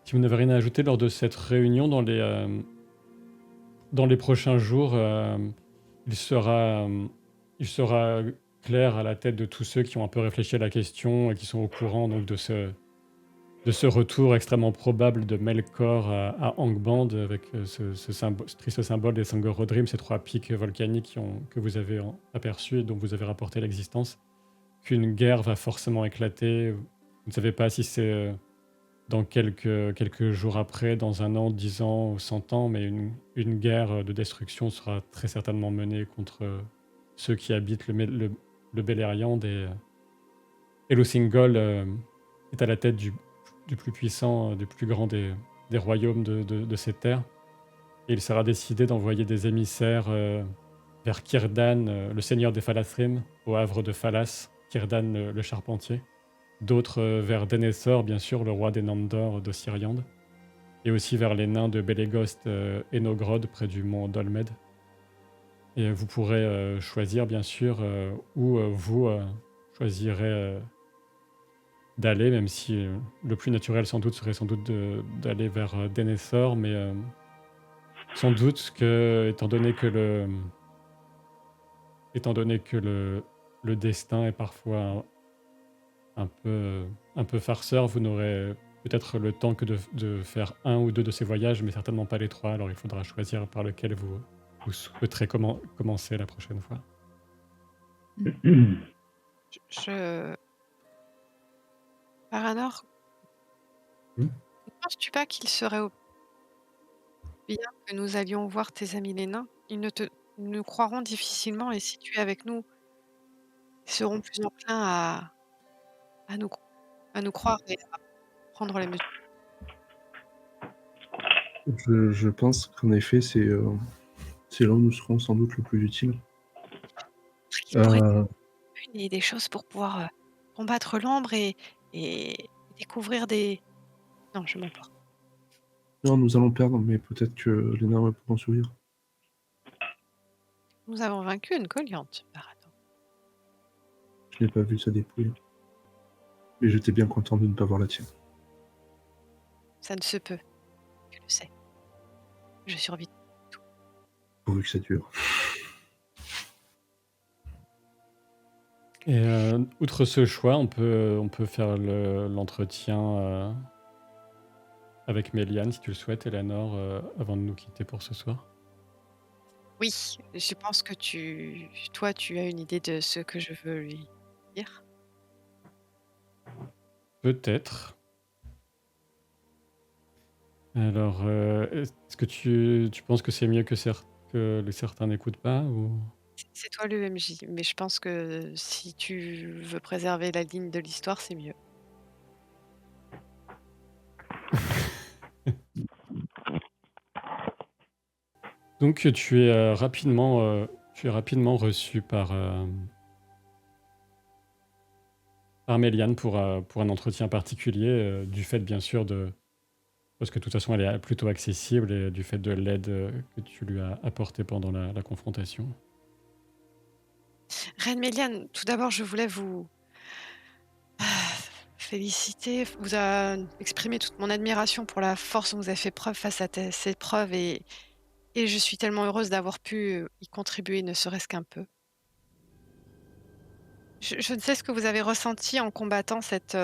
Si vous n'avez rien à ajouter lors de cette réunion, dans les prochains jours, il sera, il sera clair à la tête de tous ceux qui ont un peu réfléchi à la question et qui sont au courant donc de ce retour extrêmement probable de Melkor à Angband avec ce triste symbole des Sangor-Odrim, ces trois pics volcaniques que vous avez aperçus et dont vous avez rapporté l'existence, qu'une guerre va forcément éclater. Vous ne savez pas si c'est dans quelques jours après, dans 1 an, 10 ans ou 100 ans, mais une guerre de destruction sera très certainement menée contre ceux qui habitent le Beleriand et Luthingol est à la tête du plus puissant, du plus grand des royaumes de ces terres. Et il sera décidé d'envoyer des émissaires vers Círdan, le seigneur des Falathrim, au havre de Phalas, Círdan le charpentier. D'autres vers Denethor, bien sûr, le roi des Nandor d'Ossiriande. Et aussi vers les nains de Belegost et Nogrod, près du mont Dolmed. Et vous pourrez choisir, bien sûr, où vous choisirez d'aller, même si le plus naturel sans doute serait sans doute d'aller vers Denethor, mais sans doute que, étant donné que le destin est parfois un peu farceur, vous n'aurez peut-être le temps que de faire 1 ou 2 de ces voyages, mais certainement pas les 3, alors il faudra choisir par lequel vous souhaiterez commencer la prochaine fois. Je... Paranor, Hmm. ne penses-tu pas qu'il serait bien que nous allions voir tes amis les nains? Ils nous croiront difficilement et si tu es avec nous, ils seront plus enclins à nous, à nous croire et à prendre les mesures. Je pense qu'en effet, c'est là où nous serons sans doute le plus utiles. Il pourrait Euh, et des choses pour pouvoir combattre l'ombre et découvrir des... Non, je m'emporte. non, nous allons perdre, mais peut-être que les nains pourront survivre. Nous avons vaincu une Goliante, Paranor. Je n'ai pas vu sa dépouille. Mais j'étais bien content de ne pas voir la tienne. Ça ne se peut. Tu le sais. Je survis. Pourvu que ça dure. Et outre ce choix, on peut faire l'entretien avec Méliane, si tu le souhaites, Eleanor, avant de nous quitter pour ce soir. Oui, je pense que toi, tu as une idée de ce que je veux lui dire. Peut-être. Alors, est-ce que tu penses que c'est mieux que certains n'écoutent pas ou... C'est toi le MJ, mais je pense que si tu veux préserver la ligne de l'histoire, c'est mieux. Donc tu es rapidement reçu par Méliane pour un entretien particulier, du fait bien sûr parce que de toute façon elle est plutôt accessible et du fait de l'aide que tu lui as apportée pendant la confrontation. Reine Méliane, tout d'abord, je voulais vous féliciter, exprimer toute mon admiration pour la force dont vous avez fait preuve face à ces preuves et je suis tellement heureuse d'avoir pu y contribuer, ne serait-ce qu'un peu. Je ne sais ce que vous avez ressenti en combattant cette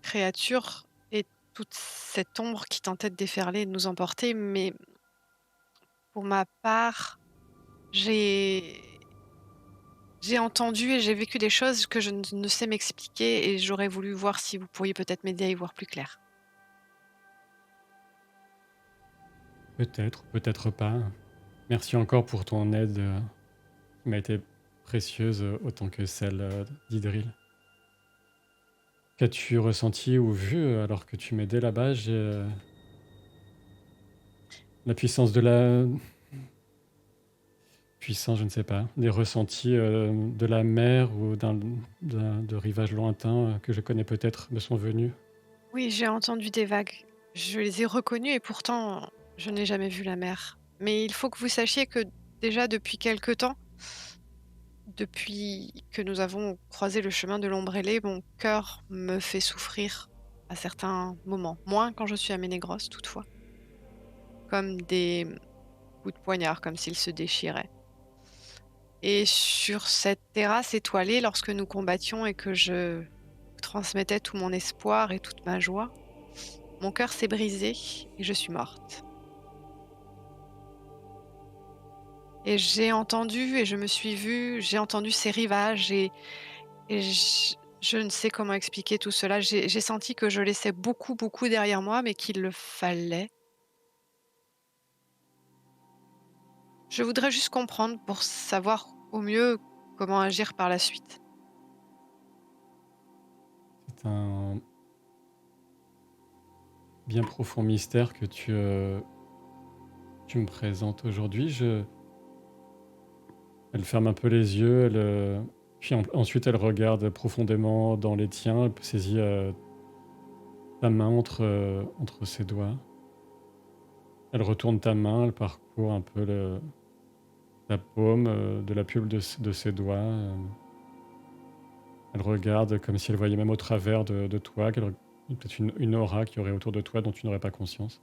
créature et toute cette ombre qui tentait de déferler et de nous emporter, mais pour ma part, j'ai j'ai entendu et j'ai vécu des choses que je ne sais m'expliquer et j'aurais voulu voir si vous pourriez peut-être m'aider à y voir plus clair. Peut-être, peut-être pas. Merci encore pour ton aide qui m'a été précieuse autant que celle d'Idril. Qu'as-tu ressenti ou vu alors que tu m'aidais là-bas? J'ai la puissance de la puissance, je ne sais pas, des ressentis de la mer ou de rivages lointains que je connais peut-être me sont venus. Oui, j'ai entendu des vagues. Je les ai reconnues et pourtant, je n'ai jamais vu la mer. Mais il faut que vous sachiez que déjà depuis quelque temps, depuis que nous avons croisé le chemin de l'ombre ailée, mon cœur me fait souffrir à certains moments. Moins quand je suis à Ménégros, toutefois. Comme des coups de poignard, comme s'ils se déchiraient. Et sur cette terrasse étoilée, lorsque nous combattions et que je transmettais tout mon espoir et toute ma joie, mon cœur s'est brisé et je suis morte. Et j'ai entendu et je me suis vue, j'ai entendu ces rivages et je ne sais comment expliquer tout cela. J'ai senti que je laissais beaucoup, beaucoup derrière moi, mais qu'il le fallait. Je voudrais juste comprendre pour savoir au mieux comment agir par la suite. C'est un bien profond mystère que tu me présentes aujourd'hui. Elle ferme un peu les yeux, puis ensuite elle regarde profondément dans les tiens, elle saisit ta main entre ses doigts. Elle retourne ta main, elle parcourt un peu la paume de la pulpe de ses doigts. Elle regarde comme si elle voyait même au travers de toi, peut-être une aura qui aurait autour de toi dont tu n'aurais pas conscience.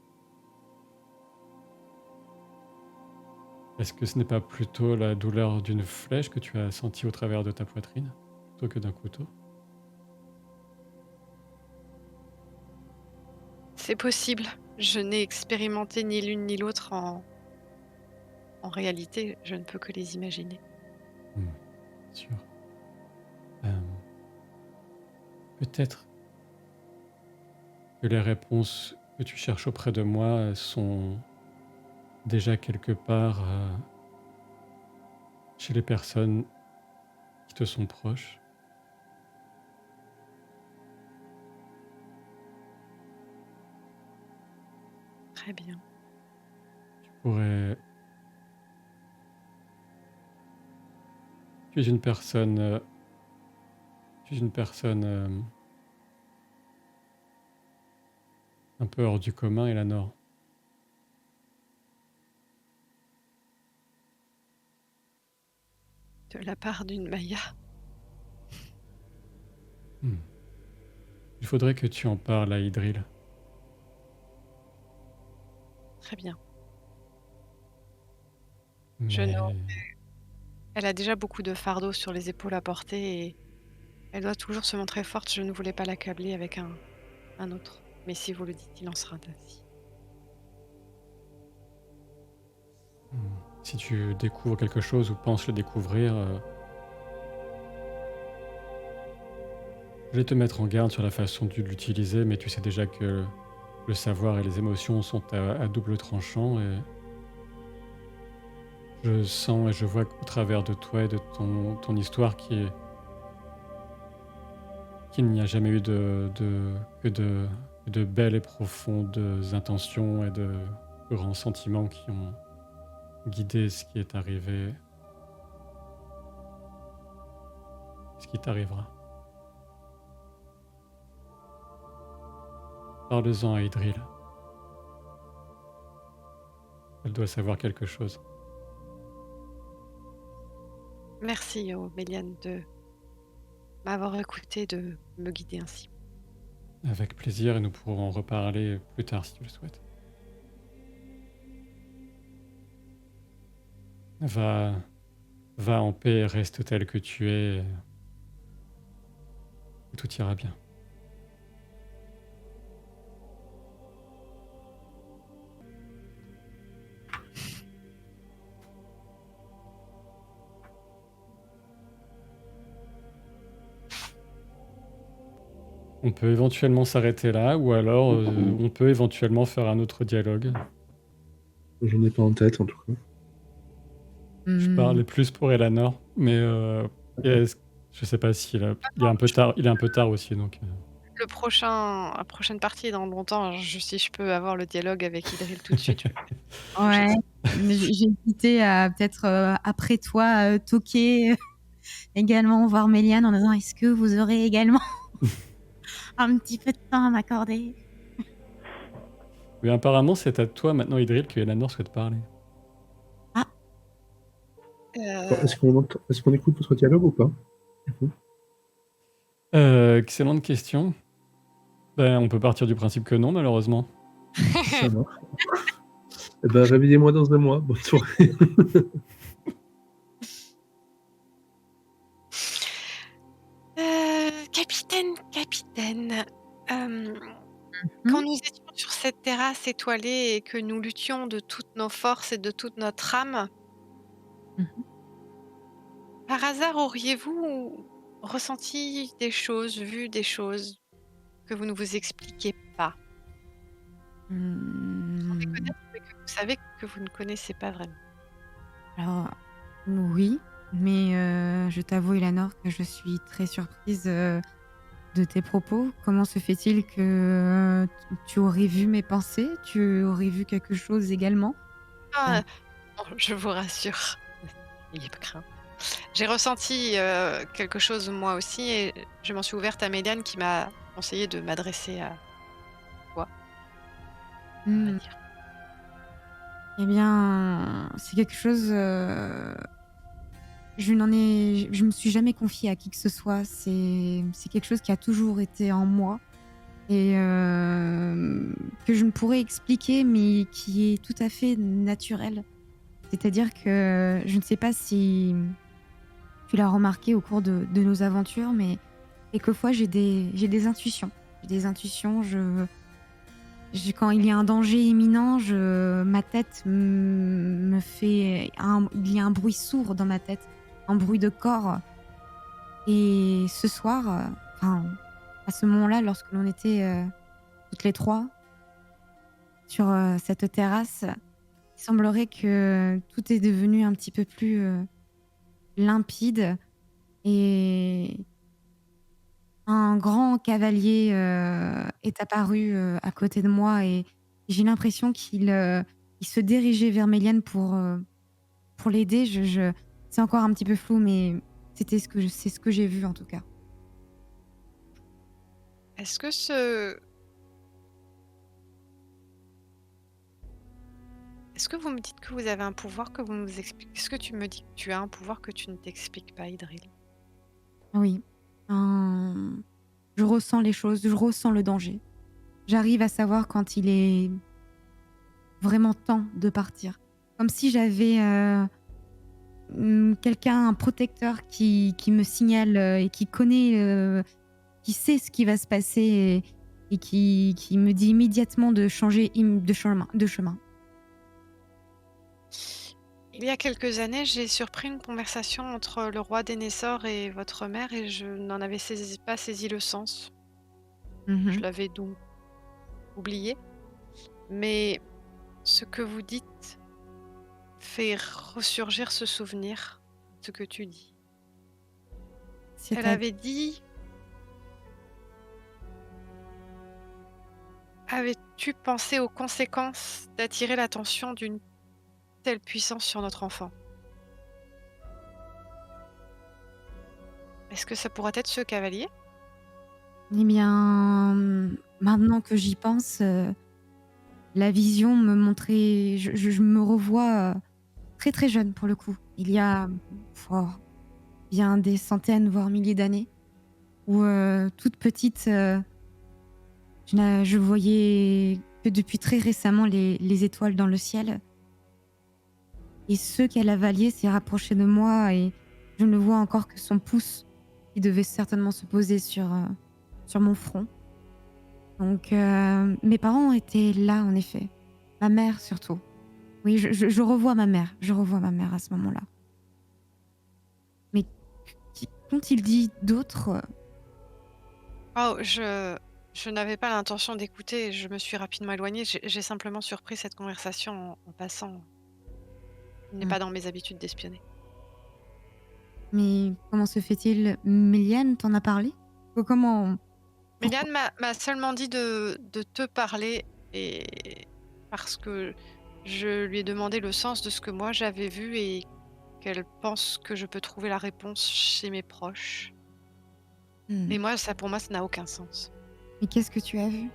Est-ce que ce n'est pas plutôt la douleur d'une flèche que tu as sentie au travers de ta poitrine, plutôt que d'un couteau? C'est possible. Je n'ai expérimenté ni l'une ni l'autre en réalité, je ne peux que les imaginer. Hmm, sûr. Euh, Peut-être que les réponses que tu cherches auprès de moi sont déjà quelque part chez les personnes qui te sont proches. Très bien. Pourrais... Tu es une personne, tu es une personne un peu hors du commun, Eleanor. De la part d'une Maya. Hmm. Il faudrait que tu en parles à Idril. Très bien. Je Mais n'aurais Elle a déjà beaucoup de fardeau sur les épaules à porter et elle doit toujours se montrer forte. Je ne voulais pas l'accabler avec un autre. Mais si vous le dites, il en sera ainsi. hmm, si tu découvres quelque chose ou penses le découvrir, je vais te mettre en garde sur la façon de l'utiliser, mais tu sais déjà que le savoir et les émotions sont à double tranchant et je sens et je vois qu'au travers de toi et de ton histoire qu'il n'y a jamais eu que de belles et profondes intentions et de grands sentiments qui ont guidé ce qui est arrivé, ce qui t'arrivera. Parle-en à Idril. Elle doit savoir quelque chose. Merci, Méliane, de m'avoir écouté, de me guider ainsi. Avec plaisir et nous pourrons en reparler plus tard si tu le souhaites. Va en paix et reste tel que tu es et tout ira bien. On peut éventuellement s'arrêter là ou alors on peut éventuellement faire un autre dialogue. J'en ai pas en tête en tout cas. Je parlais plus pour Eleanor, mais je sais pas s'il il est un peu tard. Il est un peu tard aussi, donc. La prochaine partie est dans longtemps. Si je peux avoir le dialogue avec Idril tout de suite. Ouais, mais j'ai hésité à peut-être après toi toquer également voir Méliane en disant est-ce que vous aurez également un petit peu de temps à m'accorder? Oui, apparemment, c'est à toi maintenant, Idril, que Eleanor souhaite parler. Est-ce qu'on écoute votre dialogue ou pas du coup Excellente question. Ben, on peut partir du principe que non, malheureusement. Ça marche. Eh ben, réveillez-moi dans 1 mois. Bonne soirée. Capitaine, quand Mmh. nous étions sur cette terrasse étoilée et que nous luttions de toutes nos forces et de toute notre âme, Mmh. par hasard auriez-vous ressenti des choses, vu des choses que vous ne vous expliquez pas? Vous semblez Mmh. connaître, mais que vous savez que vous ne connaissez pas vraiment. Alors oui, mais je t'avoue, Eleanor, que je suis très surprise, de tes propos. Comment se fait-il que tu aurais vu mes pensées? Tu aurais vu quelque chose également? Ah. Ah, non, je vous rassure, n'ayez pas crainte. J'ai ressenti, quelque chose moi aussi et je m'en suis ouverte à Méliane qui m'a conseillé de m'adresser à toi, à vrai Mmh. dire. Eh bien, c'est quelque chose, je me suis jamais confiée à qui que ce soit. C'est quelque chose qui a toujours été en moi et que je ne pourrais expliquer, mais qui est tout à fait naturel. C'est-à-dire que je ne sais pas si tu l'as remarqué au cours de nos aventures, mais quelquefois j'ai des intuitions. J'ai des intuitions, quand il y a un danger imminent, ma tête me fait il y a un bruit sourd dans ma tête, un bruit de corps. Et ce soir, enfin, à ce moment-là, lorsque l'on était, toutes les 3 sur, cette terrasse, il semblerait que tout est devenu un petit peu plus, limpide et un grand cavalier, est apparu, à côté de moi et j'ai l'impression il se dirigeait vers Méliane pour l'aider. Je C'est encore un petit peu flou, mais c'est ce que j'ai vu en tout cas. Est-ce que ce est-ce que vous me dites que vous avez un pouvoir que vous nous expliquez est-ce que tu me dis que tu as un pouvoir que tu ne t'expliques pas, Idril? Oui, un je ressens les choses, je ressens le danger. J'arrive à savoir quand il est vraiment temps de partir. Comme si j'avais, quelqu'un, un protecteur qui me signale, et qui connaît, qui sait ce qui va se passer et qui me dit immédiatement de changer de chemin. Il y a quelques années, j'ai surpris une conversation entre le roi Dénessor et votre mère et je n'en avais pas saisi le sens. Mmh Je mh. l'avais donc oublié. Mais ce que vous dites fait ressurgir ce souvenir, ce que tu dis. Elle C'est-à-dire avait dit: «Avais-tu pensé aux conséquences d'attirer l'attention d'une telle puissance sur notre enfant? Est-ce que ça pourrait être ce cavalier?» eh bien, maintenant que j'y pense, la vision me montrait je me revois, très, très jeune pour le coup. Il y a, oh, bien des centaines, voire milliers d'années où, toute petite, je voyais que depuis très récemment les étoiles dans le ciel et ce qu'elle avaliait s'est rapproché de moi et je ne vois encore que son pouce qui devait certainement se poser sur mon front. Donc mes parents étaient là en effet, ma mère surtout. Oui, je revois ma mère, je revois ma mère à ce moment-là. Mais qu'ont-ils dit d'autre? Oh, je n'avais pas l'intention d'écouter, je me suis rapidement éloignée. J'ai simplement surpris cette conversation en passant. Il n'est Mmh. pas dans mes habitudes d'espionner. Mais comment se fait-il? Méliane t'en a parlé? Comment? Pourquoi? Méliane m'a seulement dit de te parler et parce que je lui ai demandé le sens de ce que moi j'avais vu et qu'elle pense que je peux trouver la réponse chez mes proches. Mmh. Mais moi, ça pour moi, ça n'a aucun sens. Mais qu'est-ce que tu as vu?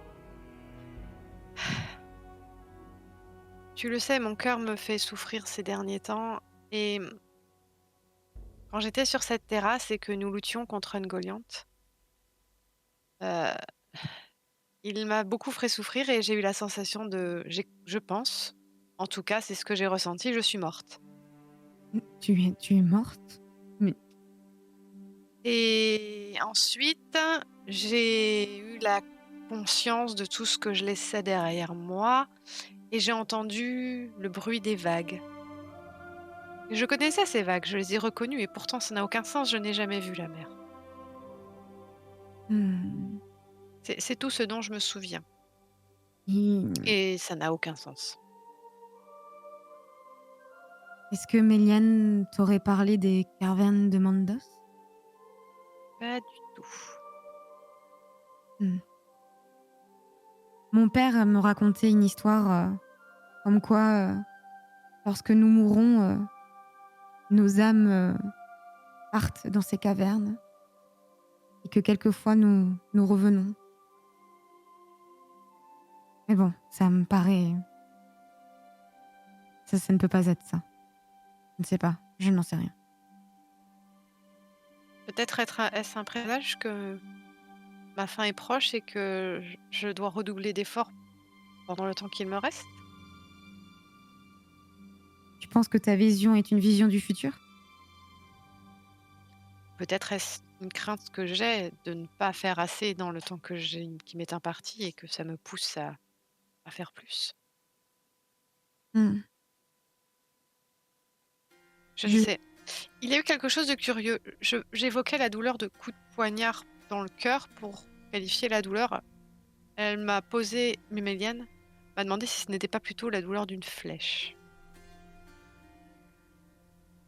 Tu le sais, mon cœur me fait souffrir ces derniers temps et quand j'étais sur cette terrasse et que nous luttions contre Ungoliant, heu, Il m'a beaucoup fait souffrir et j'ai eu la sensation je pense, en tout cas, c'est ce que j'ai ressenti, je suis morte. Tu es morte? Mais Et ensuite, j'ai eu la conscience de tout ce que je laissais derrière moi et j'ai entendu le bruit des vagues. Et je connaissais ces vagues, je les ai reconnues et pourtant ça n'a aucun sens, je n'ai jamais vu la mer. mmh, C'est tout ce dont je me souviens et et ça n'a aucun sens. est-ce que Méliane t'aurait parlé des cavernes de Mandos? Pas du tout. Mmh. Mon père me racontait une histoire, comme quoi, lorsque nous mourrons, nos âmes, partent dans ces cavernes et que quelquefois nous revenons. Mais bon, ça me paraît ça ne peut pas être ça. Je ne sais pas, je n'en sais rien. Peut-être est-ce un présage que ma fin est proche et que je dois redoubler d'efforts pendant le temps qu'il me reste? Tu penses que ta vision est une vision du futur? Peut-être est-ce une crainte que j'ai de ne pas faire assez dans le temps qui m'est imparti et que ça me pousse à faire plus? Mmh. Je ne Je sais. Il y a eu quelque chose de curieux. J'évoquais la douleur de coups de poignard dans le cœur pour qualifier la douleur. Elle m'a posé, Méméliane m'a demandé si ce n'était pas plutôt la douleur d'une flèche.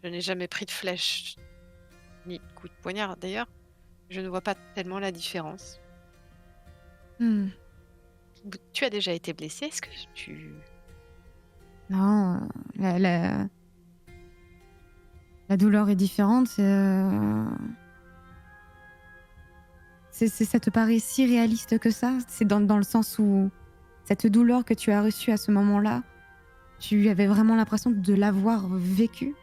Je n'ai jamais pris de flèche ni de coup de poignard d'ailleurs. Je ne vois pas tellement la différence. mmh. Tu as déjà été blessée? Est-ce que tu... Non, la douleur est différente, ça te paraît si réaliste que ça? C'est dans le sens où cette douleur que tu as reçue à ce moment-là, tu avais vraiment l'impression de l'avoir vécue?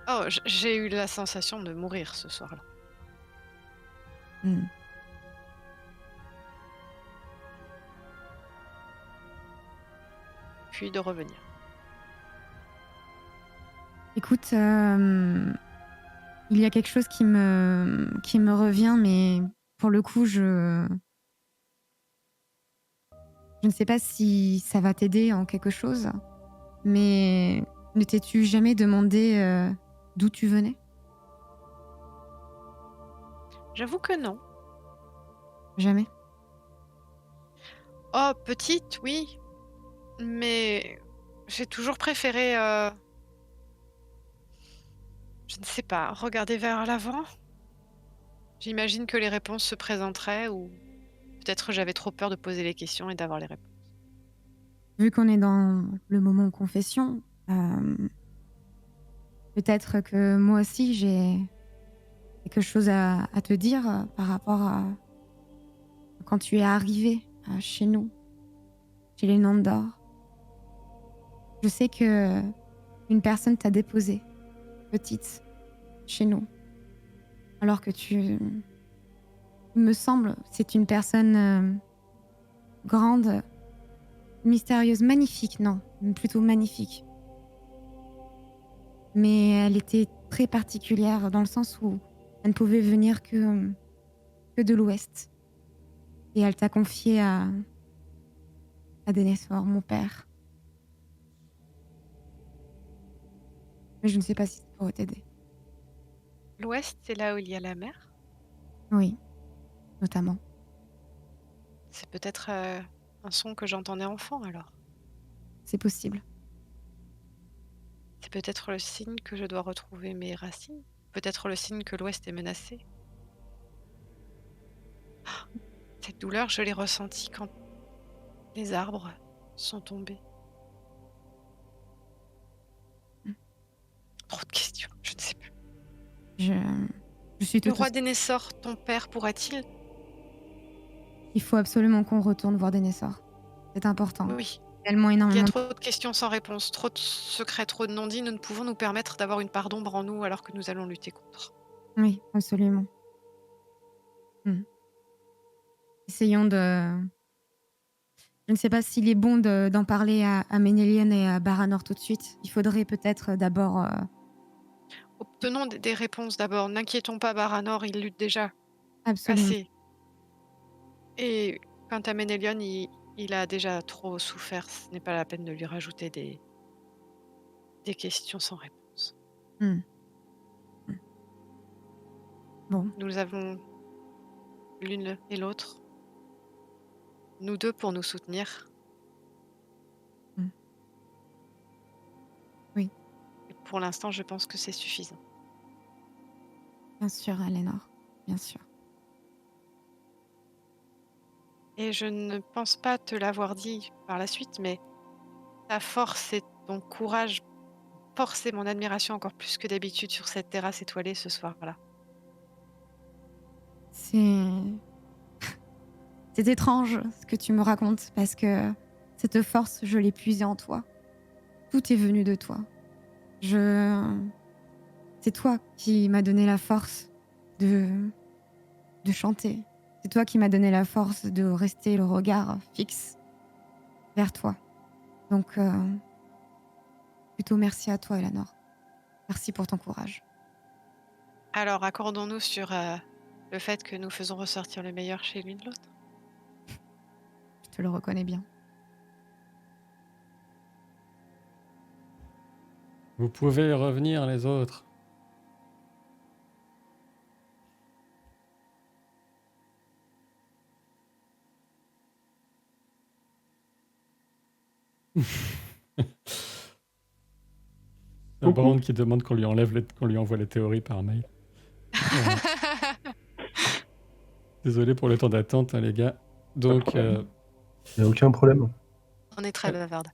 Oh, j'ai eu la sensation de mourir ce soir-là. Mmh. Puis de revenir. Écoute, il y a quelque chose qui me revient, mais pour le coup, je ne sais pas si ça va t'aider en quelque chose, mais ne t'es-tu jamais demandé, d'où tu venais? J'avoue que non. Jamais? Oh, petite, oui, mais j'ai toujours préféré, je ne sais pas, regarder vers l'avant. J'imagine que les réponses se présenteraient ou peut-être j'avais trop peur de poser les questions et d'avoir les réponses. Vu qu'on est dans le moment confession, peut-être que moi aussi j'ai quelque chose à te dire, par rapport à quand tu es arrivée, chez nous, chez les Nandor. Je sais que une personne t'a déposée, petite, chez nous, alors que il me semble, c'est une personne, grande, mystérieuse, magnifique, non, plutôt magnifique. Mais elle était très particulière dans le sens où elle ne pouvait venir que de l'Ouest et elle t'a confié à Dénésor, mon père. Mais je ne sais pas si ça pourrait t'aider. L'ouest, c'est là où il y a la mer? Oui, notamment. C'est peut-être, un son que j'entendais enfant alors? C'est possible. C'est peut-être le signe que je dois retrouver mes racines? Peut-être le signe que l'ouest est menacé? Cette douleur, je l'ai ressentie quand les arbres sont tombés. Mmh. Trop de questions, je ne sais plus. Je je suis Le tout roi aussi. Dénésor, ton père, pourra-t-il... Il faut absolument qu'on retourne voir Dénésor. C'est important. Oui, Tellement il y a énormément. trop de questions sans réponse, trop de secrets, trop de non-dits. Nous ne pouvons nous permettre d'avoir une part d'ombre en nous alors que nous allons lutter contre. Oui, absolument. Mmh. Essayons de... Je ne sais pas s'il est bon d'en parler à Ménélienne et à Baranor tout de suite. Il faudrait peut-être d'abord... Obtenons des réponses d'abord. N'inquiétons pas Baranor, il lutte déjà Absolument. assez. Et quant à Ménélion, il a déjà trop souffert. Ce n'est pas la peine de lui rajouter des questions sans réponse. Hmm. Bon, Nous avons l'une et l'autre, nous deux pour nous soutenir. oui, Et pour l'instant, je pense que c'est suffisant. bien sûr, Alénor, bien sûr. Et je ne pense pas te l'avoir dit par la suite, mais ta force et ton courage forçaient mon admiration encore plus que d'habitude sur cette terrasse étoilée ce soir-là. C'est étrange ce que tu me racontes parce que cette force, je l'ai puisée en toi. Tout est venu de toi. C'est toi qui m'as donné la force de chanter. C'est toi qui m'as donné la force de rester le regard fixe vers toi. Donc, plutôt merci à toi, Eleanor. Merci pour ton courage. Alors, accordons-nous sur le fait que nous faisons ressortir le meilleur chez l'une l'autre. Je te le reconnais bien. Vous pouvez revenir les autres. C'est un Baron qui demande qu'on lui qu'on lui envoie les théories par mail. Désolé pour le temps d'attente, hein, les gars. Donc, Il n'y a aucun problème. On est très bavarde.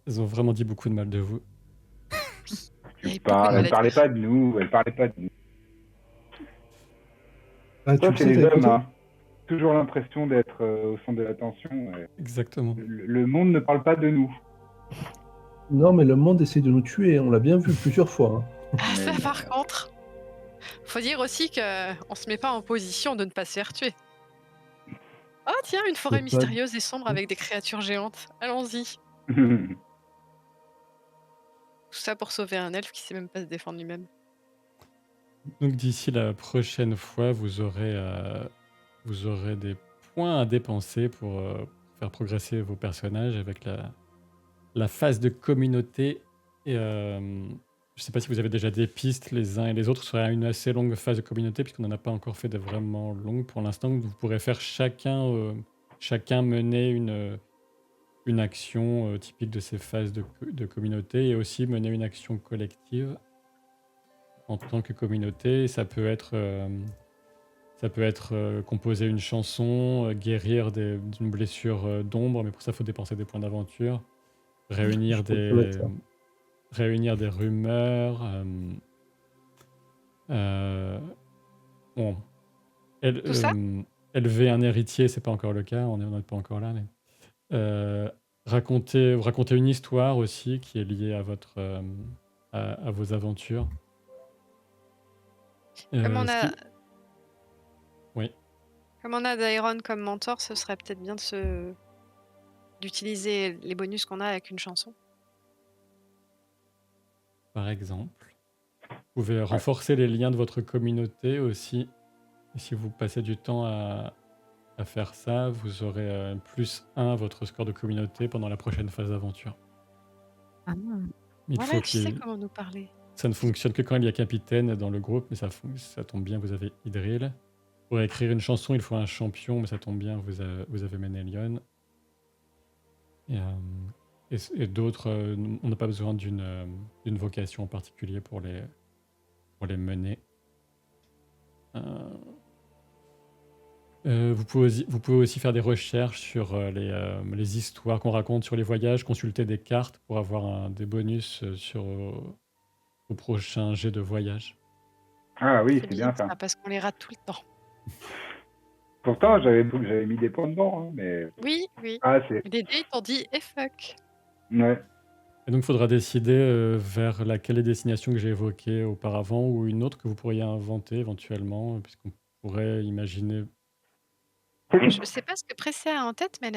ils ont vraiment dit beaucoup de mal de vous. Il y avait Elle beaucoup de mal à parlait dire. pas de nous, elle parlait pas de nous. Ah, Toi, tu c'est le sais, les t'as hommes, écouté hein. Toujours l'impression d'être au centre de l'attention. Exactement. Le monde ne parle pas de nous. Non, mais le monde essaie de nous tuer, on l'a bien vu plusieurs fois. Hein. Ah, ça, Mais- par contre, faut dire aussi qu'on se met pas en position de ne pas se faire tuer. Oh tiens, une forêt pas- mystérieuse et sombre avec des créatures géantes. Allons-y. Mais... Tout ça pour sauver un elfe qui sait même pas se défendre lui-même. Donc d'ici la prochaine fois, vous aurez des points à dépenser pour faire progresser vos personnages avec la phase de communauté. Et je sais pas si vous avez déjà des pistes les uns et les autres. Ce sera une assez longue phase de communauté puisqu'on n'en a pas encore fait de vraiment longue pour l'instant. Vous pourrez faire chacun mener une action typique de ces phases de communauté et aussi mener une action collective en tant que communauté. Ça peut être composer une chanson, guérir d'une blessure d'ombre, mais pour ça, il faut dépenser des points d'aventure, réunir Je crois que ça va être ça. réunir des rumeurs. Bon, Tout ça élever un héritier, c'est pas encore le cas, on n'est pas encore là, mais raconter une histoire aussi qui est liée à à vos aventures. Comme on Ce a... qui- Oui. Comme on a Dairon comme mentor, ce serait peut-être bien d'utiliser les bonus qu'on a avec une chanson. Par exemple. Vous pouvez renforcer les liens de votre communauté aussi. Et si vous passez du temps à faire ça, vous aurez +1 à votre score de communauté pendant la prochaine phase d'aventure. Ah, Il Voilà faut qui sait comment nous parler. Ça ne fonctionne que quand il y a capitaine dans le groupe, mais ça tombe bien, vous avez Idril. Pour écrire une chanson, il faut un champion, mais ça tombe bien, vous avez Ménélion. Et d'autres, on n'a pas besoin d'une vocation en particulier pour les mener. Vous pouvez aussi faire des recherches sur les histoires qu'on raconte sur les voyages, consulter des cartes pour avoir des bonus sur vos prochains jets de voyage. Ah oui, C'est c'est bien bien ça. parce qu'on les rate tout le temps. Pourtant, j'avais mis des points dedans, hein, mais... Oui, oui. Ah, c'est... Les dés t'ont dit « eh fuck ». Ouais. Et donc, il faudra décider vers laquelle destination que j'ai évoquée auparavant ou une autre que vous pourriez inventer éventuellement, puisqu'on pourrait imaginer... Je sais pas ce que Pressé a en tête, mais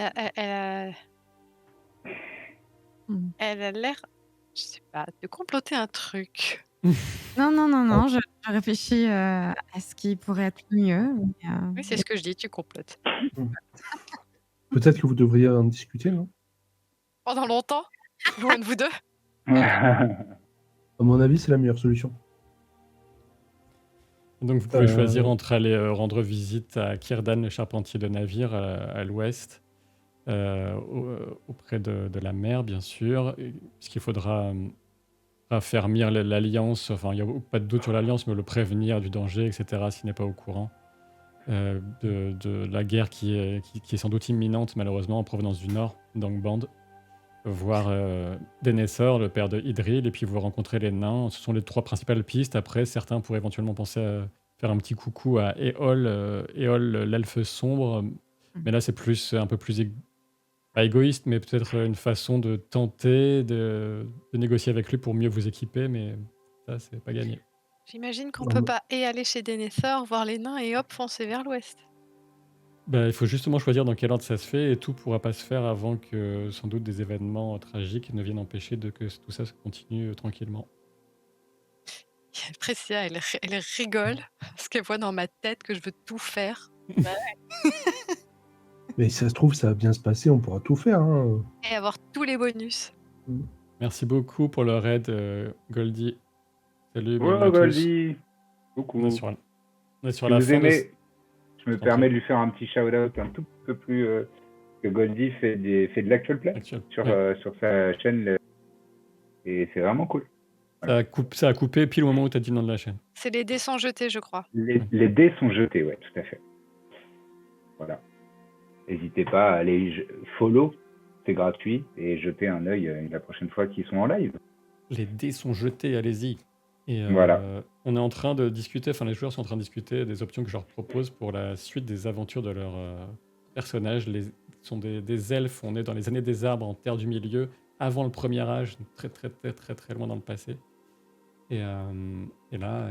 Hmm. elle a l'air, je sais pas, de comploter un truc. Non, je réfléchis à ce qui pourrait être le mieux. Oui, c'est ce que je dis, tu complotes. Peut-être que vous devriez en discuter, non? Pendant longtemps, loin de vous deux. À mon avis, c'est la meilleure solution. Donc vous pouvez choisir Euh, entre aller rendre visite à Kirdan, le charpentier de navire, à l'ouest, auprès de la mer, bien sûr, puisqu'il faudra raffermir l'alliance, enfin, il n'y a pas de doute sur l'alliance, mais le prévenir du danger, etc., s'il n'est pas au courant de la guerre qui est sans doute imminente, malheureusement, en provenance du nord, d'Angband. Voir Denethor, le père de Idril, et puis vous rencontrez les nains. Ce sont les 3 principales pistes. Après, certains pourraient éventuellement penser à faire un petit coucou à Éol, l'elfe sombre. Mais là, c'est un peu plus pas égoïste, mais peut-être une façon de tenter de négocier avec lui pour mieux vous équiper, mais ça, c'est pas gagné. J'imagine qu'on Non, peut mais- pas et aller chez Denethor, voir les nains et hop, foncer vers l'ouest. Bah, il faut justement choisir dans quel ordre ça se fait, et tout pourra pas se faire avant que sans doute des événements tragiques ne viennent empêcher que tout ça se continue tranquillement. Précia, elle rigole parce qu'elle voit dans ma tête que je veux tout faire Mais si ça se trouve, ça va bien se passer, on pourra tout faire. Hein. et avoir tous les bonus. Merci beaucoup pour le raid, Goldie. Salut, bienvenue Ouais, à tous. Goldie. Coucou. On est sur Si la vous fin aimez, je me T'en permets prie. de lui faire un petit shout-out un tout peu plus que Goldie fait de l'actual play Actuel. sur, Ouais. sur sa chaîne. Et c'est vraiment cool. Ça a coupé pile au moment où tu as dit le nom de la chaîne. C'est les dés sont jetés, je crois. Les dés sont jetés, ouais, tout à fait. Voilà. N'hésitez pas à aller follow, c'est gratuit, et jeter un œil la prochaine fois qu'ils sont en live. Les dés sont jetés, allez-y. Et Voilà. on est en train de discuter, enfin les joueurs sont en train de discuter des options que je leur propose pour la suite des aventures de leurs personnages. Sont des elfes, on est dans les années des arbres en terre du milieu, avant le premier âge, très loin dans le passé. Et là,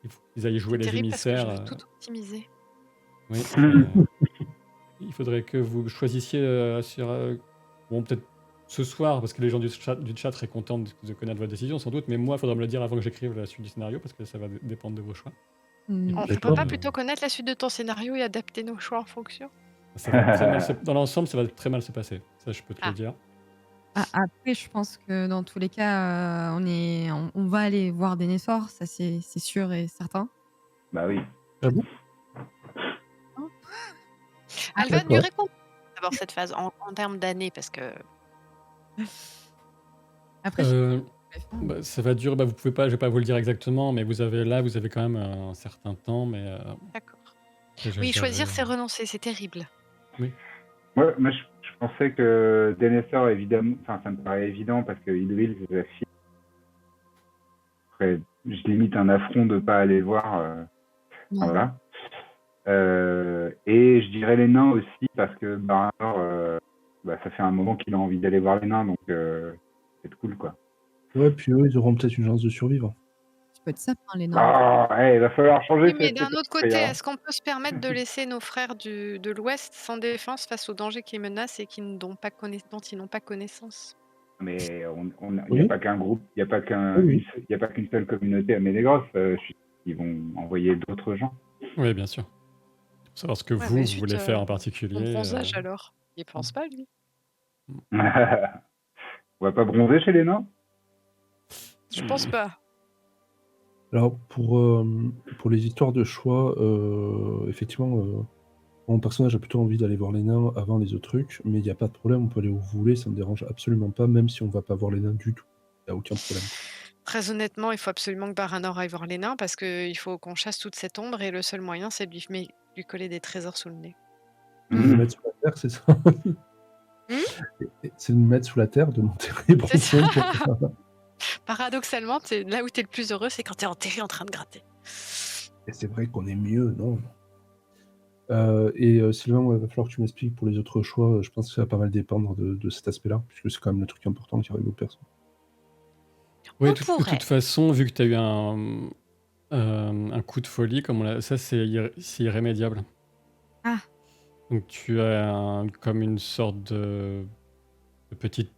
il faut qu'ils aillent jouer C'est les terrible parce que je émissaires. veux tout optimiser. Oui, il faudrait que vous choisissiez bon, peut-être ce soir, parce que les gens du chat seraient contents de connaître votre décision, sans doute, mais moi, il faudra me le dire avant que j'écrive la suite du scénario, parce que ça va dépendre de vos choix. On peut D'accord. pas plutôt connaître la suite de ton scénario et adapter nos choix en fonction? Ça va très mal dans l'ensemble, ça va très mal se passer. Ça, je peux te le dire. Après, je pense que dans tous les cas, on va aller voir Denethor, ça c'est sûr et certain. Bah oui. Ah bon? Elle va D'accord. durer combien d'abord cette phase en termes d'années parce que Après, je Bah, ça va durer, vous pouvez pas, je vais pas vous le dire exactement, mais vous avez quand même un certain temps, mais d'accord. après, Oui, j'avais- choisir c'est renoncer, c'est terrible. Ouais, moi je pensais que Denethor, évidemment, enfin ça me paraît évident parce que Idril, c'est sa fille. Après, je limite un affront de pas aller voir. non. Voilà. Et je dirais les nains aussi parce que Baranor, ça fait un moment qu'il a envie d'aller voir les nains, donc c'est cool quoi. Ouais, puis eux, ils auront peut-être une chance de survivre. Ça peut être ça, hein, les nains. Ah, ouais, il va falloir changer Oui, mais cette d'un autre époque, côté, hein. est-ce qu'on peut se permettre de laisser nos frères de l'Ouest sans défense face aux dangers qui menacent et dont ils n'ont pas connaissance? Mais il n'y Oui. a pas qu'un groupe, il n'y a pas Oui. il y a pas qu'une seule communauté à Médégros. Ils vont envoyer d'autres gens. Oui, bien sûr. Pour savoir ce que Ouais, vous mais zut, voulez faire en Mon particulier. bronzage alors? Il pense pas, lui. On va pas bronzer chez les nains? Je pense pas. Alors, pour les histoires de choix, effectivement, mon personnage a plutôt envie d'aller voir les nains avant les autres trucs, mais il n'y a pas de problème, on peut aller où vous voulez, ça me dérange absolument pas, même si on va pas voir les nains du tout. Il n'y a aucun problème. Très honnêtement, il faut absolument que Baranor aille voir les nains parce qu'il faut qu'on chasse toute cette ombre et le seul moyen, c'est de lui coller des trésors sous le nez. De me mettre sous la terre, c'est ça? C'est de me mettre sous la terre, de m'enterrer C'est ça. profond. Paradoxalement, là où tu es le plus heureux, c'est quand tu es enterré en train de gratter. Et c'est vrai qu'on est mieux, non? Sylvain, il va falloir que tu m'expliques pour les autres choix. Je pense que ça va pas mal dépendre de cet aspect-là, puisque c'est quand même le truc important qui arrive aux personnes. Oui, On de pourrait. toute façon, vu que tu as eu un coup de folie, ça c'est irrémédiable. Ah. Donc tu as comme une sorte de petite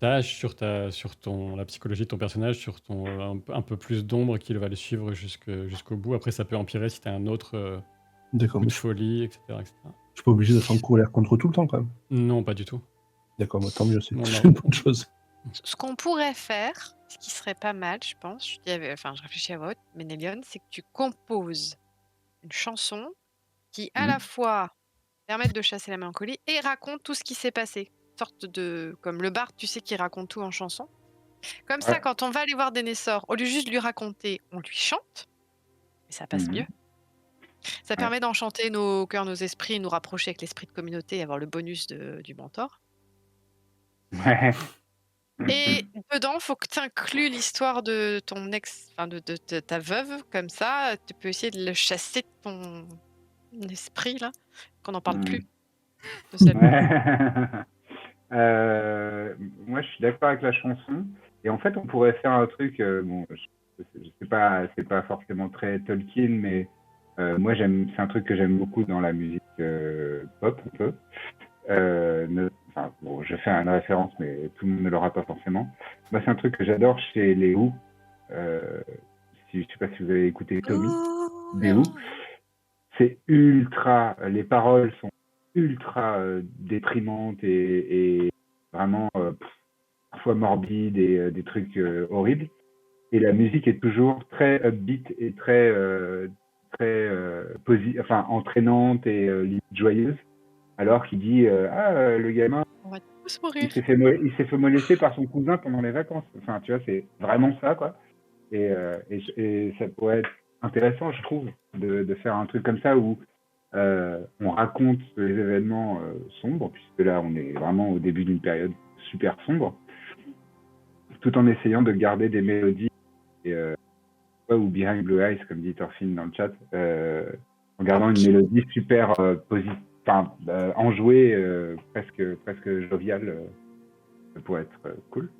tâche sur la psychologie de ton personnage, sur un peu plus d'ombre qui va le suivre jusqu'au bout. Après, ça peut empirer si tu as un autre D'accord, coup mais de folie, etc., etc. je suis pas obligé d'être en colère contre tout le temps quand même. Non, pas du tout. D'accord, bah, tant mieux, c'est Non, c'est non. une bonne chose. Ce qu'on pourrait faire, ce qui serait pas mal, je pense, je réfléchis à voix haute, Ménélion, c'est que tu composes une chanson qui, à la fois, permette de chasser la mélancolie et raconte tout ce qui s'est passé. Une sorte de comme le Barde, tu sais, qui raconte tout en chanson. Comme ça, Ouais. quand on va aller voir Denethor, au lieu juste de lui raconter, on lui chante et ça passe Mhm. mieux. Ça Ouais. permet d'enchanter nos cœurs, nos esprits, nous rapprocher avec l'esprit de communauté et avoir le bonus du mentor. Ouais. Et dedans, faut que tu inclues l'histoire de ton ex, enfin de ta veuve, comme ça, tu peux essayer de le chasser de ton esprit, là, qu'on n'en parle plus de celle. Ouais. Moi, je suis d'accord avec la chanson. Et en fait, on pourrait faire un truc. Bon, je sais pas, c'est pas forcément très Tolkien, mais moi, c'est un truc que j'aime beaucoup dans la musique pop, un peu. Enfin, bon, je fais une référence, mais tout le monde ne l'aura pas forcément. Moi, c'est un truc que j'adore chez les Who. Je sais pas si vous avez écouté Tommy, des Who. C'est ultra, les paroles sont ultra déprimantes et vraiment parfois morbides et des trucs horribles. Et la musique est toujours très upbeat et enfin, entraînante et limite joyeuse. Alors qu'il dit le gamin, On va tous il mourir. il s'est fait molester par son cousin pendant les vacances. Enfin, tu vois, c'est vraiment ça, quoi. Et ça pourrait être intéressant, je trouve, de faire un truc comme ça où on raconte les événements sombres, puisque là, on est vraiment au début d'une période super sombre, tout en essayant de garder des mélodies, et, ou Behind Blue Eyes, comme dit Thorfinn dans le chat, en gardant une mélodie super positive, enfin, enjouée, presque joviale, ça pourrait être cool,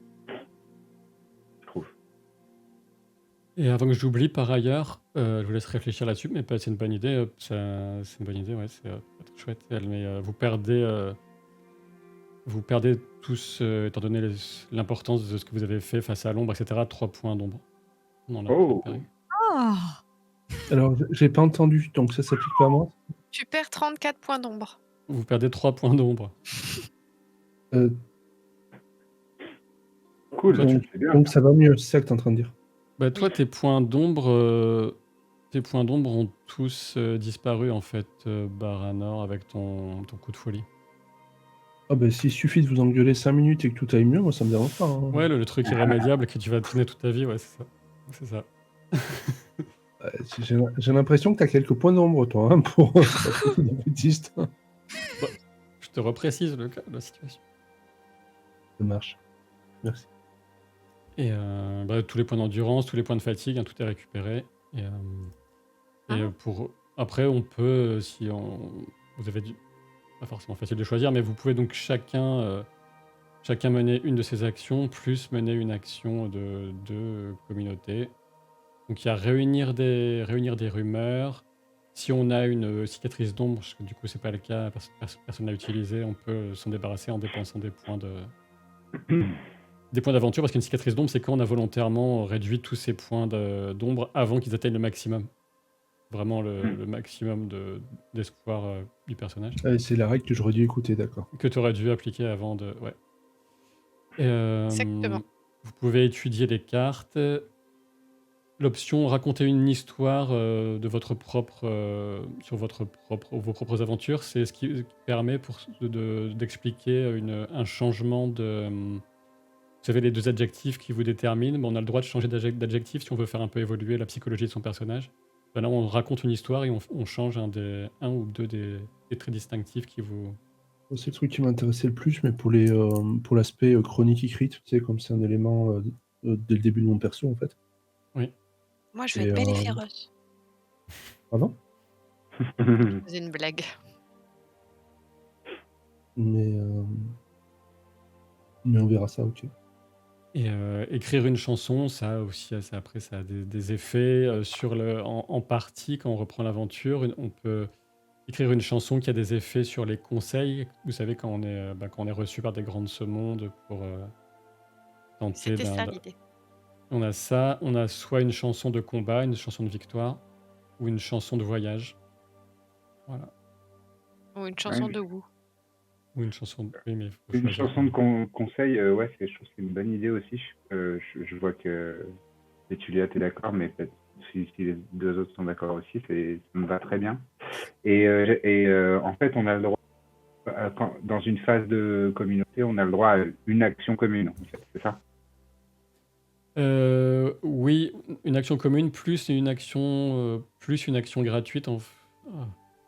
je trouve. Et avant que j'oublie, par ailleurs, je vous laisse réfléchir là-dessus, mais c'est une bonne idée. C'est une bonne idée, ouais, c'est pas trop chouette. Mais vous perdez tous, étant donné l'importance de ce que vous avez fait face à l'ombre, etc., 3 points d'ombre. On en a Oh, récupéré. Oh, Alors, j'ai pas entendu, donc ça s'applique pas à moi. Tu perds 34 points d'ombre. Vous perdez 3 points d'ombre. Euh, cool, Toi, donc, c'est bien. donc ça va mieux, c'est ça que t'es en train de dire. Bah, toi, Oui. tes points d'ombre ont tous disparu, en fait, Baranor, avec ton coup de folie. Ah ben, s'il suffit de vous engueuler 5 minutes et que tout aille mieux, moi ça me dérange pas. Hein. Ouais, le truc irrémédiable que tu vas traîner toute ta vie, ouais, c'est ça. C'est ça. J'ai l'impression que t'as quelques points d'ombre, toi, hein, pour des bêtistes. Je te reprécise la situation. Ça marche. Merci. Et tous les points d'endurance, tous les points de fatigue, hein, tout est récupéré. Après, on peut, vous avez pas forcément facile de choisir, mais vous pouvez donc chacun mener une de ces actions, plus mener une action de communauté. Donc il y a réunir des rumeurs. Si on a une cicatrice d'ombre, parce que du coup c'est pas le cas, personne n'a utilisé, on peut s'en débarrasser en dépensant des points d'aventure, parce qu'une cicatrice d'ombre, c'est quand on a volontairement réduit tous ces points d'ombre avant qu'ils atteignent le maximum. Vraiment le maximum d'espoir du personnage. C'est la règle que j'aurais dû écouter, d'accord. Que tu aurais dû appliquer avant de... Ouais. Exactement. Vous pouvez étudier les cartes. L'option raconter une histoire de votre propre sur vos propres aventures, c'est ce qui permet d'expliquer un changement de... Vous savez, les 2 adjectifs qui vous déterminent, on a le droit de changer d'adjectif si on veut faire un peu évoluer la psychologie de son personnage. Ben là, on raconte une histoire et on change un ou deux des traits distinctifs qui vous... C'est le truc qui m'intéressait le plus, mais pour l'aspect chronique écrite, tu sais, comme c'est un élément dès le début de mon perso, en fait. Oui. Moi, je vais être belle et féroce. Pardon ? C'est une blague. Mais on verra ça, ok. Et écrire une chanson, ça aussi, après, ça a des effets en partie quand on reprend l'aventure. On peut écrire une chanson qui a des effets sur les conseils. Vous savez, quand on est reçu par des grands de ce monde pour tenter C'était ça l'idée. On a ça, on a soit une chanson de combat, une chanson de victoire, ou une chanson de voyage. Voilà. Ou une chanson Ouais, de goût. Ou une chanson. Oui, mais il faut une choisir. chanson de conseil, ouais, je trouve que c'est une bonne idée aussi. Je vois que et Tulia, t'es d'accord, mais peut-être si les deux autres sont d'accord aussi, ça me va très bien. En fait, on a le droit, dans une phase de communauté, on a le droit à une action commune, en fait, c'est ça? Oui, une action commune plus une action gratuite. Ah,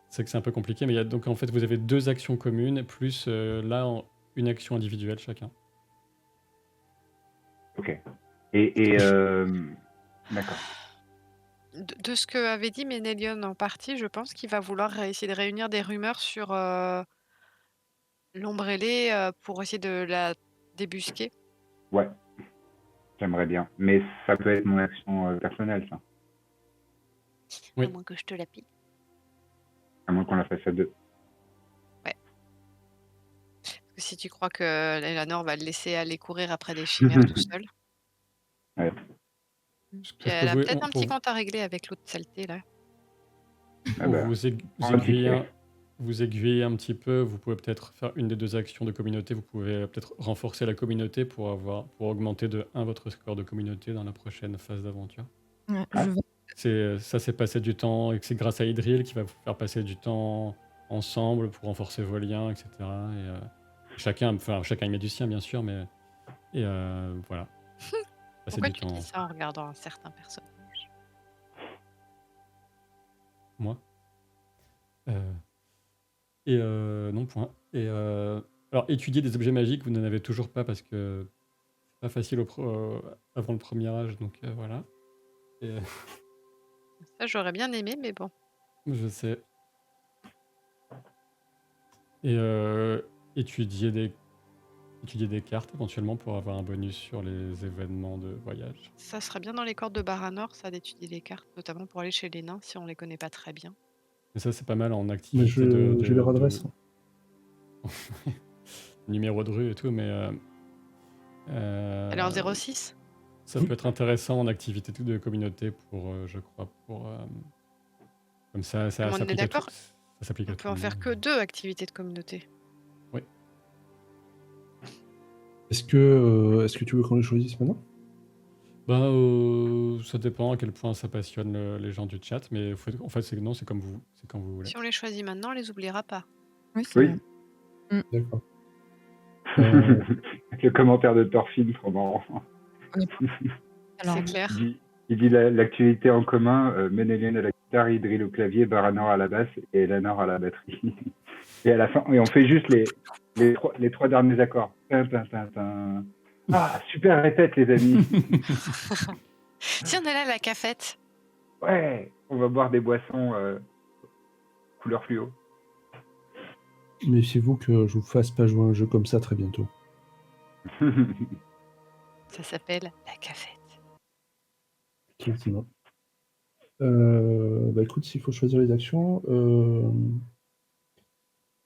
c'est que c'est un peu compliqué, mais donc en fait vous avez 2 actions communes plus une action individuelle chacun. Ok. D'accord. De ce que avait dit Ménélion en partie, je pense qu'il va vouloir essayer de réunir des rumeurs sur l'ombre ailée pour essayer de la débusquer. Ouais, j'aimerais bien. Mais ça peut être mon action personnelle, ça. Oui. À moins que je te la pique. À moins qu'on la fasse à deux. Parce que si tu crois que Eleanor va le laisser aller courir après des chimères tout seul. Ouais. Ce que Puis je peux elle a vous, peut-être un petit compte à régler avec l'autre saleté là. Ah pour bah, vous un ticket. aiguiller un petit peu, vous pouvez peut-être faire une des 2 actions de communauté. Vous pouvez peut-être renforcer la communauté pour augmenter de 1 votre score de communauté dans la prochaine phase d'aventure. Ouais, Ah. je vais- Ça, c'est passer du temps, et que c'est grâce à Idril qui va vous faire passer du temps ensemble pour renforcer vos liens, etc. Chacun y met du sien, bien sûr, mais voilà. Passer Pourquoi du tu temps. dis ça en regardant un certain personnage? Moi. Non, point. Alors, étudier des objets magiques, vous n'en avez toujours pas parce que c'est pas facile avant le premier âge, donc voilà. Et, Ça, j'aurais bien aimé, mais bon. je sais. Et étudier des cartes éventuellement pour avoir un bonus sur les événements de voyage. Ça serait bien dans les cordes de Baranor, ça, d'étudier les cartes, notamment pour aller chez les nains si on les connaît pas très bien. Mais ça, c'est pas mal en Mais activité j'ai leur adresse. numéro de rue et tout, mais Elle est en 06? ça peut être intéressant en activité de communauté je crois, comme ça Mais on est s'applique à tout. d'accord, Ça s'applique on à peut tout en le faire monde. que 2 activités de communauté. Est-ce que tu veux qu'on les choisisse maintenant? Ça dépend à quel point ça passionne les gens du chat, mais en fait, c'est comme c'est quand vous voulez. Si on les choisit maintenant, on les oubliera pas. Oui, c'est Oui. vrai. D'accord. Le commentaire de Thorfinn pendant. Alors, C'est clair. Il dit l'activité en commun, Ménélienne à la guitare, Idril au clavier, Baranor à la basse et Eleanor à la batterie. Et à la fin, on fait juste les 3 derniers accords. Tin, tin, tin, tin. Ah, super répète, les amis. Si on allait à la cafette, Ouais, on va boire des boissons couleur fluo. Méfiez-vous que je vous fasse pas jouer un jeu comme ça très bientôt. ça s'appelle la cafette. Effectivement. Écoute, s'il faut choisir les actions,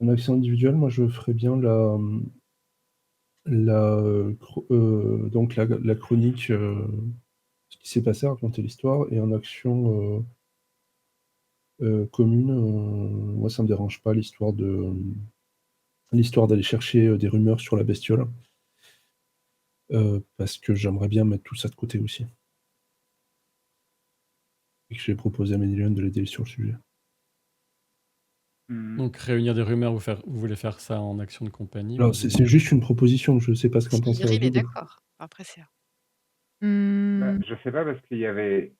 en action individuelle, moi je ferais bien donc la chronique, ce qui s'est passé, raconter l'histoire, et en action commune, moi ça me dérange pas l'histoire d'aller chercher des rumeurs sur la bestiole. Parce que j'aimerais bien mettre tout ça de côté aussi. Et que j'ai proposé à Ménélion de l'aider sur le sujet. Donc, réunir des rumeurs, vous voulez faire ça en action de compagnie. Alors, c'est juste une proposition, je sais pas ce qu'en Si pense Iril est Double. d'accord. Après, c'est... Je sais pas, parce qu'il y avait.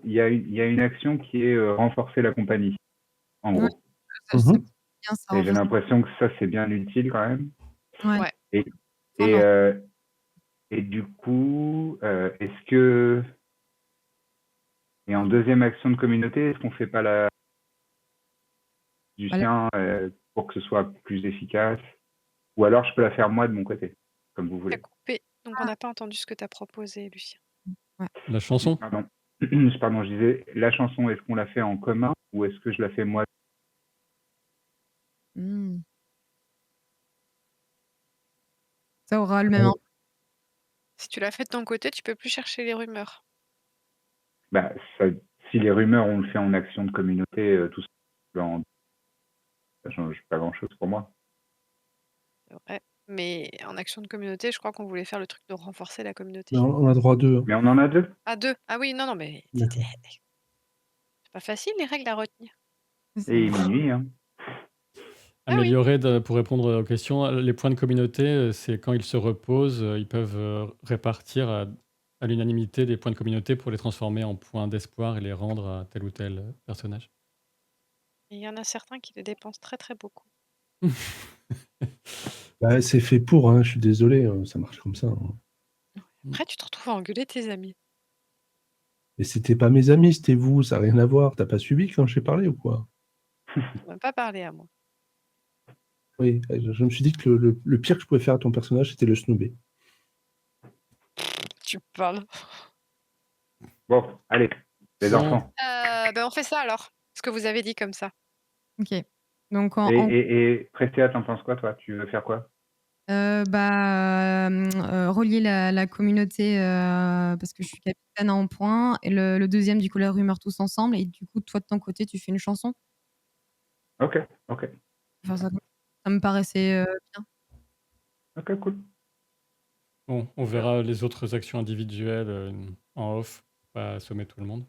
Il y a une action qui est renforcer la compagnie, en Ouais. gros. ça, c'est bien ça. Et j'ai l'impression que ça, c'est bien utile quand même. Ouais. Et du coup, est-ce que. Et en deuxième action de communauté, est-ce qu'on fait pas du sien pour que ce soit plus efficace? Ou alors je peux la faire moi de mon côté, comme vous T'as voulez. coupé, donc on n'a pas entendu ce que tu as proposé, Lucien. La chanson. Pardon. Pardon, je disais, la chanson, est-ce qu'on la fait en commun ou est-ce que je la fais moi? aura le même Ouais. impact. Si tu l'as fait de ton côté, tu peux plus chercher les rumeurs. Bah, si les rumeurs, on le fait en action de communauté, tout ça, ça change pas grand-chose pour moi. C'est vrai. Mais en action de communauté, je crois qu'on voulait faire le truc de renforcer la communauté. Mais on a droit à 2. Mais on en a 2. Ah, 2. Ah oui, non, mais D'accord. c'est pas facile les règles à retenir. Et minuit, hein. Ah oui. Améliorer, pour répondre aux questions, les points de communauté, c'est quand ils se reposent, ils peuvent répartir à l'unanimité des points de communauté pour les transformer en points d'espoir et les rendre à tel ou tel personnage. Et il y en a certains qui les dépensent très très beaucoup. Bah, c'est fait pour, hein, je suis désolé, ça marche comme ça, hein. Après, tu te retrouves à engueuler tes amis. Et c'était pas mes amis, c'était vous, ça a rien à voir. Tu pas suivi quand j'ai parlé ou quoi? On m'a pas parlé à moi. Oui, je me suis dit que le pire que je pouvais faire à ton personnage, c'était le snobber. Tu parles. Bon, allez, les Bon. enfants. On fait ça alors. Ce que vous avez dit comme ça. OK. Donc Et Prestea, t'en penses quoi, toi? Tu veux faire quoi? relier la communauté, parce que je suis capitaine en point et le 2e du coup la rumeur tous ensemble et du coup toi de ton côté tu fais une chanson? OK. Enfin ça me paraissait, bien. OK, cool. Bon, on verra les autres actions individuelles, en off, pour pas assommer tout le monde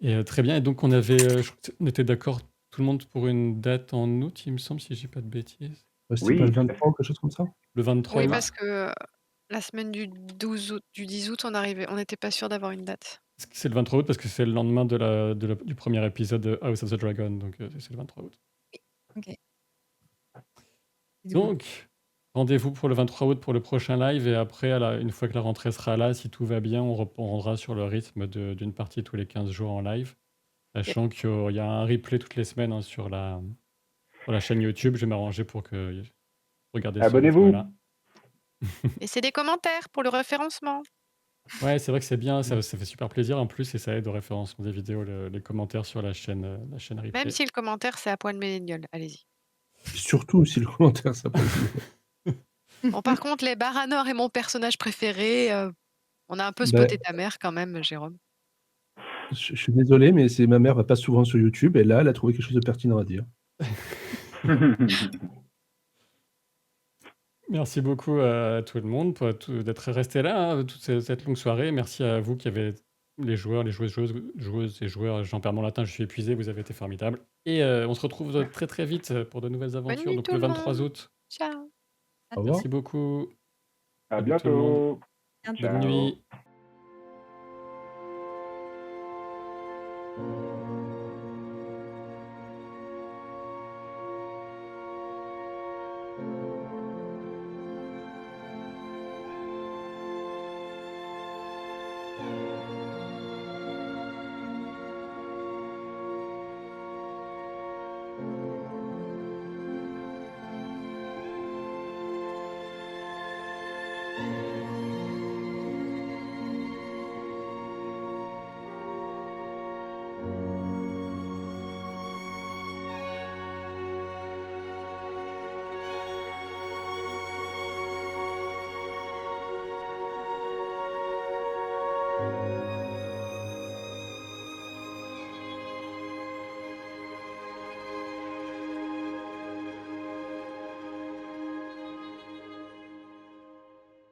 et très bien et donc on avait, je crois on était d'accord tout le monde pour une date en août, il me semble, si j'ai pas de bêtises? Ouais, c'était Oui, pas le tout à 23 ou quelque chose comme ça? Le 23 Oui, août? parce que la semaine du 10 août, on n'était pas sûr d'avoir une date. C'est le 23 août parce que c'est le lendemain du premier épisode de House of the Dragon, donc c'est le 23 août. OK. Du coup Donc, rendez-vous pour le 23 août pour le prochain live et après, une fois que la rentrée sera là, si tout va bien, on reprendra sur le rythme d'une partie tous les 15 jours en live, sachant qu'il y a un replay toutes les semaines hein, sur la chaîne YouTube. Je vais m'arranger pour que vous regardiez ce Abonnez-vous. rythme-là. Et c'est des commentaires pour le référencement. Ouais, c'est vrai que c'est bien, ça fait super plaisir en plus et ça aide au référencement des vidéos, les commentaires sur la chaîne replay. Même si le commentaire, c'est à poil millénial. Allez-y. Surtout si le commentaire s'appelle. Bon, par contre, les Baranor est mon personnage préféré. On a un peu Bah spoté ta mère quand même, Jérôme. je suis désolé, mais c'est ma mère va pas souvent sur YouTube et là, elle a trouvé quelque chose de pertinent à dire. Merci beaucoup à tout le monde d'être resté là hein, toute cette longue soirée. Merci à vous qui avez les joueurs, les joueuses et joueurs. J'en perds mon latin, je suis épuisé, vous avez été formidables. Et on se retrouve très très vite pour de nouvelles aventures, nuit donc tout le le 23 monde. août. Ciao. Au revoir. Merci beaucoup. À Salut tout le monde. bientôt. Bientôt. Bonne Ciao. nuit.